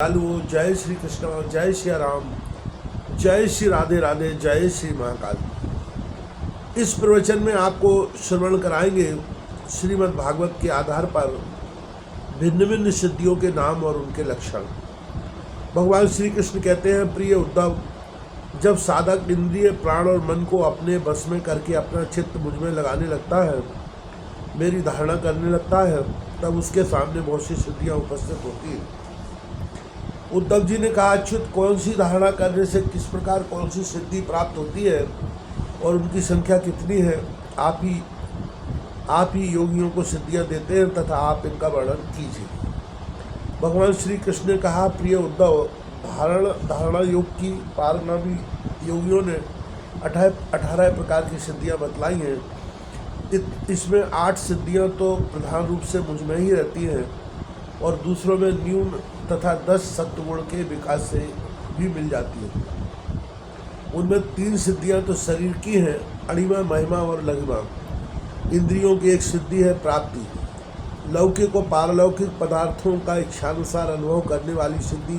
चालू। जय श्री कृष्ण, जय श्री राम, जय श्री राधे राधे, जय श्री महाकाल। इस प्रवचन में आपको श्रवण कराएंगे श्रीमद् भागवत के आधार पर भिन्न भिन्न सिद्धियों के नाम और उनके लक्षण। भगवान श्री कृष्ण कहते हैं, प्रिय उद्धव, जब साधक इंद्रिय प्राण और मन को अपने बस में करके अपना चित्त मुझ में लगाने लगता है, मेरी धारणा करने लगता है, तब उसके सामने बहुत सी सिद्धियाँ उपस्थित होती हैं। उद्धव जी ने कहा, अच्युत, कौन सी धारणा करने से किस प्रकार कौन सी सिद्धि प्राप्त होती है और उनकी संख्या कितनी है? आप ही योगियों को सिद्धियां देते हैं तथा आप इनका वर्णन कीजिए। भगवान श्री कृष्ण ने कहा, प्रिय उद्धव, धारणा योग की पारगामी योगियों ने 18 प्रकार की सिद्धियां बतलाई हैं। इसमें 8 सिद्धियां तो प्रधान रूप से मुझ में ही रहती हैं और दूसरों में न्यून तथा 10 सत्वगुण के विकास से भी मिल जाती है। उनमें 3 सिद्धियां तो शरीर की हैं, अणिमा, महिमा और लघिमा। इंद्रियों की एक सिद्धि है प्राप्ति। लौकिक और पारलौकिक पदार्थों का इच्छानुसार अनुभव करने वाली सिद्धि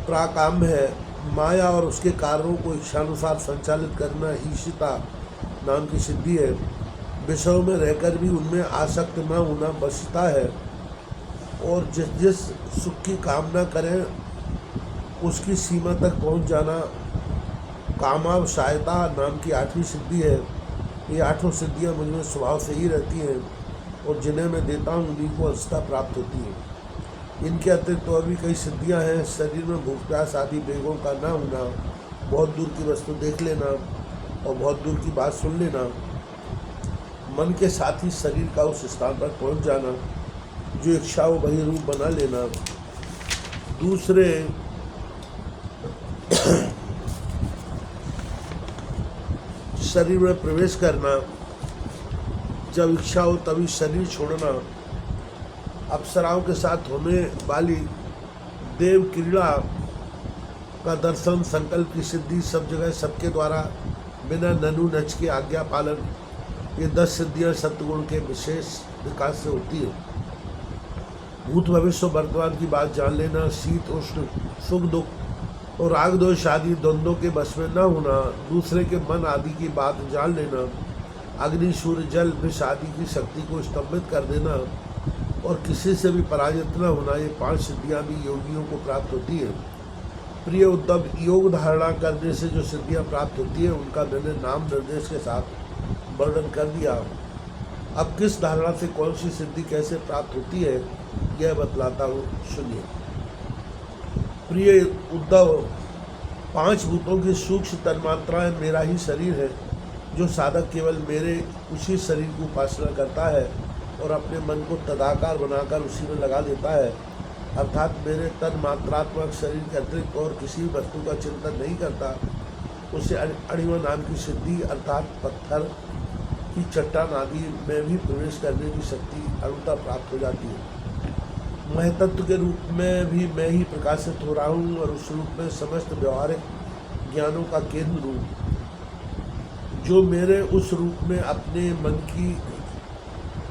प्राकाम्य है। माया और उसके कारणों को इच्छानुसार संचालित करना ईशिता नाम की सिद्धि है। विषयों में रहकर भी उनमें आसक्त न होना वशिता है और जिस सुख की कामना करें उसकी सीमा तक पहुंच जाना कामावसायता नाम की 8वीं सिद्धि है। ये 8 सिद्धियां मुझ में स्वभाव से ही रहती हैं और जिन्हें मैं देता हूँ उन्हीं को अंशतः प्राप्त होती है। इनके अतिरिक्त तो अभी कई सिद्धियां हैं। शरीर में भूख प्यास आदि वेगों का न होना, बहुत दूर की वस्तु देख लेना और बहुत दूर की बात सुन लेना, मन के साथ ही शरीर का उस स्थान पर पहुँच जाना, जो इच्छा हो वही रूप बना लेना, दूसरे शरीर में प्रवेश करना, जब इच्छा हो तभी शरीर छोड़ना, अप्सराओं के साथ होने वाली देव क्रीड़ा का दर्शन, संकल्प की सिद्धि, सब जगह सबके द्वारा बिना ननु नच के आज्ञा पालन, ये 10 सिद्धियां सत्गुण के विशेष विकास से होती है। भूत भविष्य वर्तमान की बात जान लेना, शीत उष्ण सुख दुख और राग दोष आदि द्वंद्वों के बस में न होना, दूसरे के मन आदि की बात जान लेना, अग्नि सूर्य जल विष आदि की शक्ति को स्तंभित कर देना और किसी से भी पराजित न होना, ये 5 सिद्धियां भी योगियों को प्राप्त होती है। प्रिय उद्धव, योग धारणा करने से जो सिद्धियां प्राप्त होती है उनका मैंने नाम निर्देश के साथ वर्णन कर दिया। अब किस धारणा से कौन सी सिद्धि कैसे प्राप्त होती है यह बतलाता हूँ, सुनिए। प्रिय उद्धव, 5 भूतों की सूक्ष्म तन्मात्राएं मेरा ही शरीर है। जो साधक केवल मेरे उसी शरीर की उपासना करता है और अपने मन को तदाकार बनाकर उसी में लगा देता है, अर्थात मेरे तन्मात्रात्मक शरीर के अतिरिक्त और किसी वस्तु का चिंतन नहीं करता, उसे अणिमा नाम की सिद्धि अर्थात पत्थर की चट्टान आदि में भी प्रवेश करने की शक्ति अणुता प्राप्त हो जाती है। महतत्व के रूप में भी मैं ही प्रकाशित हो रहा हूँ और उस रूप में समस्त व्यवहारिक ज्ञानों का केंद्र हूँ। जो मेरे उस रूप में अपने मन की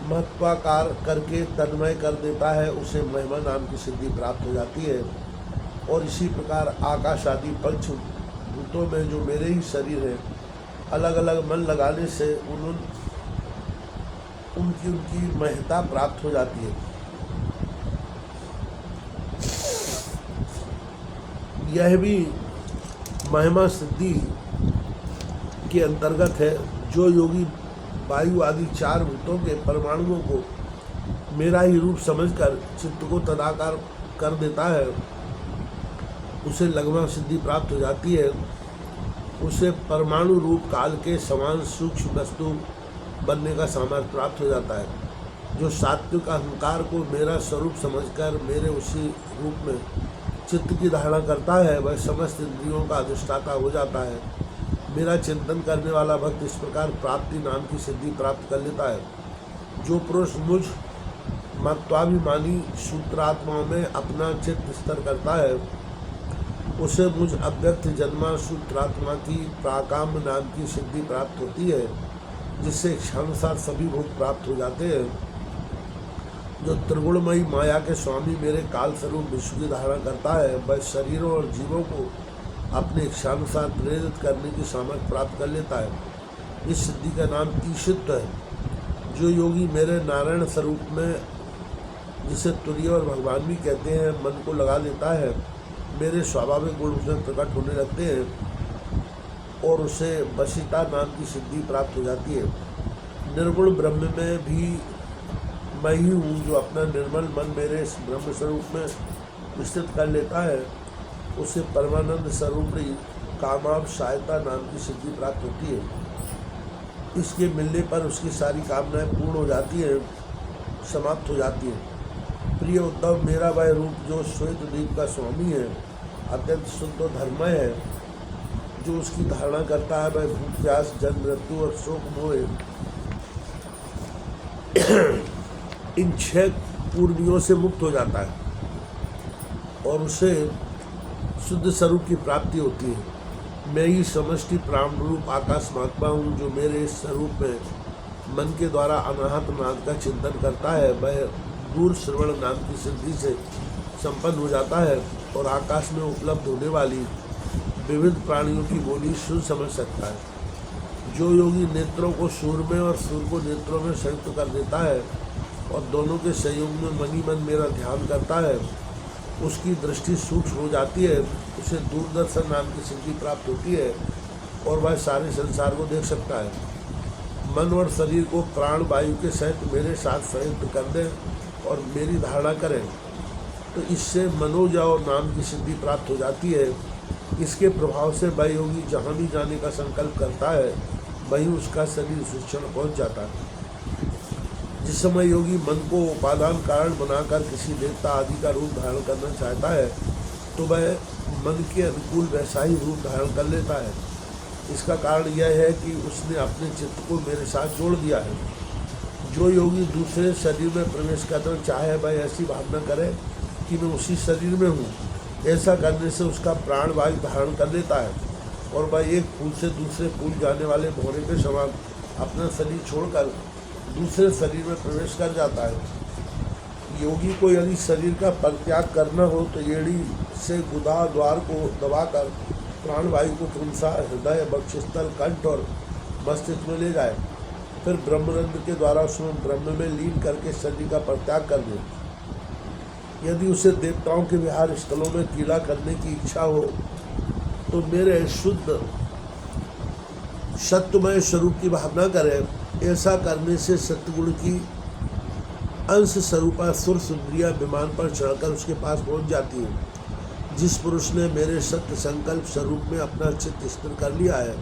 महत्वाकार करके तन्मय कर देता है, उसे महिमा नाम की सिद्धि प्राप्त हो जाती है। और इसी प्रकार आकाश आदि पंच भूतों में जो मेरे ही शरीर है, अलग अलग मन लगाने से उनकी महत्ता प्राप्त हो जाती है। यह भी महिमा सिद्धि के अंतर्गत है। जो योगी वायु आदि 4 भूतों के परमाणुओं को मेरा ही रूप समझकर चित्त को तदाकार कर देता है, उसे लघिमा सिद्धि प्राप्त हो जाती है। उसे परमाणु रूप काल के समान सूक्ष्म वस्तु बनने का सामर्थ्य प्राप्त हो जाता है। जो सात्विक अहंकार को मेरा स्वरूप समझकर मेरे उसी रूप में चित्त की धारणा करता है, वह समस्त इंद्रियों का अधिष्ठाता हो जाता है। मेरा चिंतन करने वाला भक्त इस प्रकार प्राप्ति नाम की सिद्धि प्राप्त कर लेता है। जो पुरुष मुझ महत्वाभिमानी सूत्रात्माओं में अपना चित्त स्थिर करता है, उसे मुझ अव्यक्त जन्मा सूत्रात्मा की प्राकाम्य नाम की सिद्धि प्राप्त होती है, जिससे क्षणानुसार सभी भोग प्राप्त हो जाते हैं। जो त्रिगुणमयी माया के स्वामी मेरे काल स्वरूप विश्व की धारणा करता है, वह शरीरों और जीवों को अपने इच्छानुसार प्रेरित करने की सामर्थ्य प्राप्त कर लेता है। इस सिद्धि का नाम ईशित्व है। जो योगी मेरे नारायण स्वरूप में, जिसे तुरीय और भगवान भी कहते हैं, मन को लगा लेता है, मेरे स्वाभाविक गुण उसमें प्रकट होने लगते हैं और उसे वशिता नाम की सिद्धि प्राप्त हो जाती है। निर्गुण ब्रह्म में भी मैं ही हूँ, जो अपना निर्मल मन मेरे इस ब्रह्म स्वरूप में स्थित कर लेता है, उसे परमानंद स्वरूपी कामाव सहायता नाम की सिद्धि प्राप्त होती है। इसके मिलने पर उसकी सारी कामनाएं पूर्ण हो जाती हैं, समाप्त हो जाती हैं। प्रिय उद्धव, मेरा वह रूप जो श्वेत द्वीप का स्वामी है, अत्यंत शुद्ध और धर्ममय है, जो उसकी धारणा करता है, वह भूख प्यास जन्म मृत्यु और शोक मोह इन 6 पूर्वियों से मुक्त हो जाता है और उसे शुद्ध स्वरूप की प्राप्ति होती है। मैं ही समष्टि प्राण रूप आकाश महात्मा हूँ, जो मेरे इस स्वरूप में मन के द्वारा अनाहत नाद का चिंतन करता है, वह दूर श्रवण नाम की सिद्धि से संपन्न हो जाता है और आकाश में उपलब्ध होने वाली विविध प्राणियों की बोली सुन समझ सकता है। जो योगी नेत्रों को सूर में और सूर को नेत्रों में संयुक्त कर देता है और दोनों के संयोग में मन ही मन मेरा ध्यान करता है, उसकी दृष्टि सूक्ष्म हो जाती है, उसे दूरदर्शन नाम की सिद्धि प्राप्त होती है और वह सारे संसार को देख सकता है। मन और शरीर को प्राण वायु के सहित मेरे साथ संयुक्त कर दें और मेरी धारणा करें, तो इससे मनोजव नाम की सिद्धि प्राप्त हो जाती है। इसके प्रभाव से वह योगी जहाँ भी जाने का संकल्प करता है, वहीं उसका शरीर उस क्षण पहुँच जाता है। जिस समय योगी मन को उपादान कारण बनाकर किसी देवता आदि का रूप धारण करना चाहता है, तो वह मन के अनुकूल वैसा ही रूप धारण कर लेता है। इसका कारण यह है कि उसने अपने चित्त को मेरे साथ जोड़ दिया है। जो योगी दूसरे शरीर में प्रवेश करना चाहे, वह ऐसी भावना करे कि मैं उसी शरीर में हूँ। ऐसा करने से उसका प्राण वायु धारण कर लेता है और वह एक फूल से दूसरे फूल जाने वाले भौरे के समान अपना शरीर छोड़कर दूसरे शरीर में प्रवेश कर जाता है। योगी को यदि शरीर का परित्याग करना हो, तो एड़ी से गुदा द्वार को दबाकर प्राण वायु को क्रमशः हृदय, वक्षस्थल, कंठ और मस्तिष्क में ले जाए, फिर ब्रह्मरंध्र के द्वारा उसमें ब्रह्म में लीन करके शरीर का परित्याग कर दे। यदि उसे देवताओं के विहार स्थलों में क्रीड़ा करने की इच्छा हो, तो मेरे शुद्ध सत्यमय स्वरूप की भावना करे। ऐसा करने से सत्गुण की अंश स्वरूपा सुर सुंदरिया विमान पर चढ़कर उसके पास पहुंच जाती है। जिस पुरुष ने मेरे सत्य संकल्प स्वरूप में अपना चित्त स्थिर कर लिया है,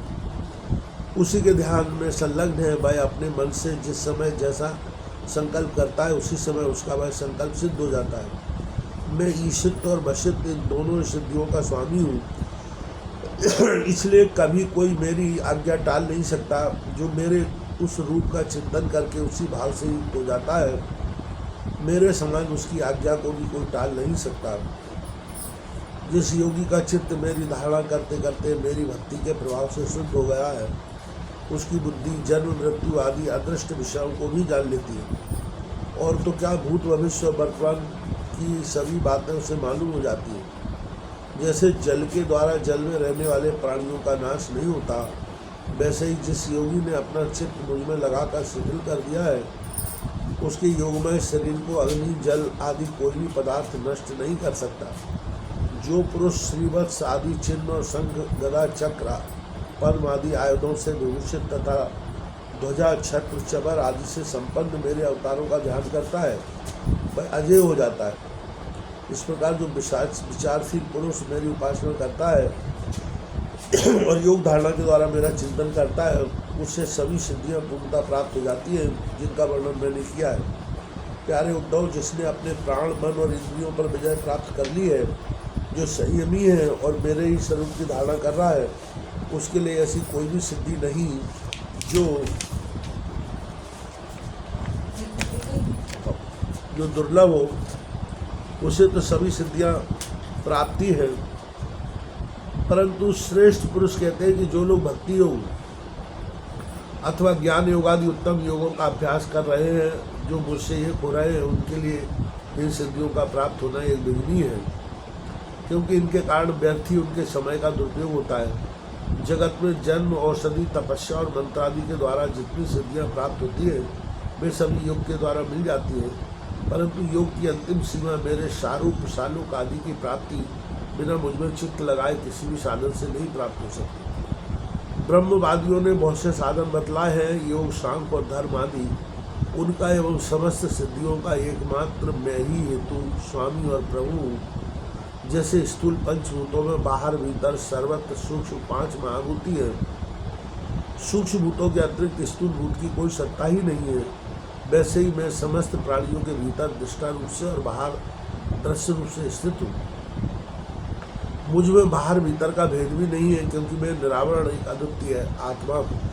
उसी के ध्यान में संलग्न है, वह अपने मन से जिस समय जैसा संकल्प करता है, उसी समय उसका वह संकल्प सिद्ध हो जाता है। मैं ईशित्व और वशित्व इन दोनों सिद्धियों का स्वामी हूँ, इसलिए कभी कोई मेरी आज्ञा टाल नहीं सकता। जो मेरे उस रूप का चिंतन करके उसी भाव से युक्त हो जाता है, मेरे समान उसकी आज्ञा को भी कोई टाल नहीं सकता। जिस योगी का चित्त मेरी धारणा करते करते मेरी भक्ति के प्रभाव से शुद्ध हो गया है, उसकी बुद्धि जन्म मृत्यु आदि अदृष्ट विषयों को भी जान लेती है, और तो क्या भूत भविष्य वर्तमान की सभी बातें उसे मालूम हो जाती है। जैसे जल के द्वारा जल में रहने वाले प्राणियों का नाश नहीं होता, वैसे ही जिस योगी ने अपना चित्त मुझ में लगाकर शिथिल कर दिया है, उसके योगमय शरीर को अग्नि जल आदि कोई भी पदार्थ नष्ट नहीं कर सकता। जो पुरुष श्रीवत्स आदि चिन्ह और शंख गदा चक्र पद्म आदि आयुधों से विभूषित तथा ध्वजा छत्र चबर आदि से संपन्न मेरे अवतारों का ध्यान करता है, वह अजय हो जाता है। इस प्रकार जो विचारशील पुरुष मेरी उपासना करता है और योग धारणा के द्वारा मेरा चिंतन करता है, उससे सभी सिद्धियां पूर्णता प्राप्त हो जाती हैं, जिनका वर्णन मैंने किया है। प्यारे उद्धव, जिसने अपने प्राण मन और इंद्रियों पर विजय प्राप्त कर ली है, जो संयमी है और मेरे ही स्वरूप की धारणा कर रहा है, उसके लिए ऐसी कोई भी सिद्धि नहीं जो दुर्लभ हो। उसे तो सभी सिद्धियां प्राप्ति है, परंतु श्रेष्ठ पुरुष कहते हैं कि जो लोग भक्ति योग अथवा ज्ञान योग आदि उत्तम योगों का अभ्यास कर रहे हैं, जो मुझसे ये हो रहे हैं उनके लिए इन सिद्धियों का प्राप्त होना एक विघ्नीय है, क्योंकि इनके कारण व्यर्थ ही उनके समय का दुरुपयोग होता है। जगत में जन्म, औषधि, तपस्या और मंत्र आदि के द्वारा जितनी सिद्धियां प्राप्त होती है वे सभी योग के द्वारा मिल जाती है, परंतु योग की अंतिम सीमा मेरे शारूप, शालुक आदि की प्राप्ति बिना मुझमें चित्त लगाए किसी भी साधन से नहीं प्राप्त हो सकती। ब्रह्मवादियों ने बहुत से साधन बतलाए हैं, योग, सांख्य और धर्म आदि। उनका एवं समस्त सिद्धियों का एकमात्र मैं ही हेतु, स्वामी और प्रभु। जैसे स्थूल पंचभूतों में बाहर भीतर सर्वत्र सूक्ष्म 5 महाभूति है, सूक्ष्म भूतों के अतिरिक्त स्थूल भूत की कोई सत्ता ही नहीं है, वैसे ही मैं समस्त प्राणियों के भीतर दृष्टा रूप से और बाहर दृश्य रूप से स्थित हूँ। मुझ में बाहर भीतर का भेद भी नहीं है, क्योंकि मैं निरावरण एक अद्वितीय आत्मा हूँ।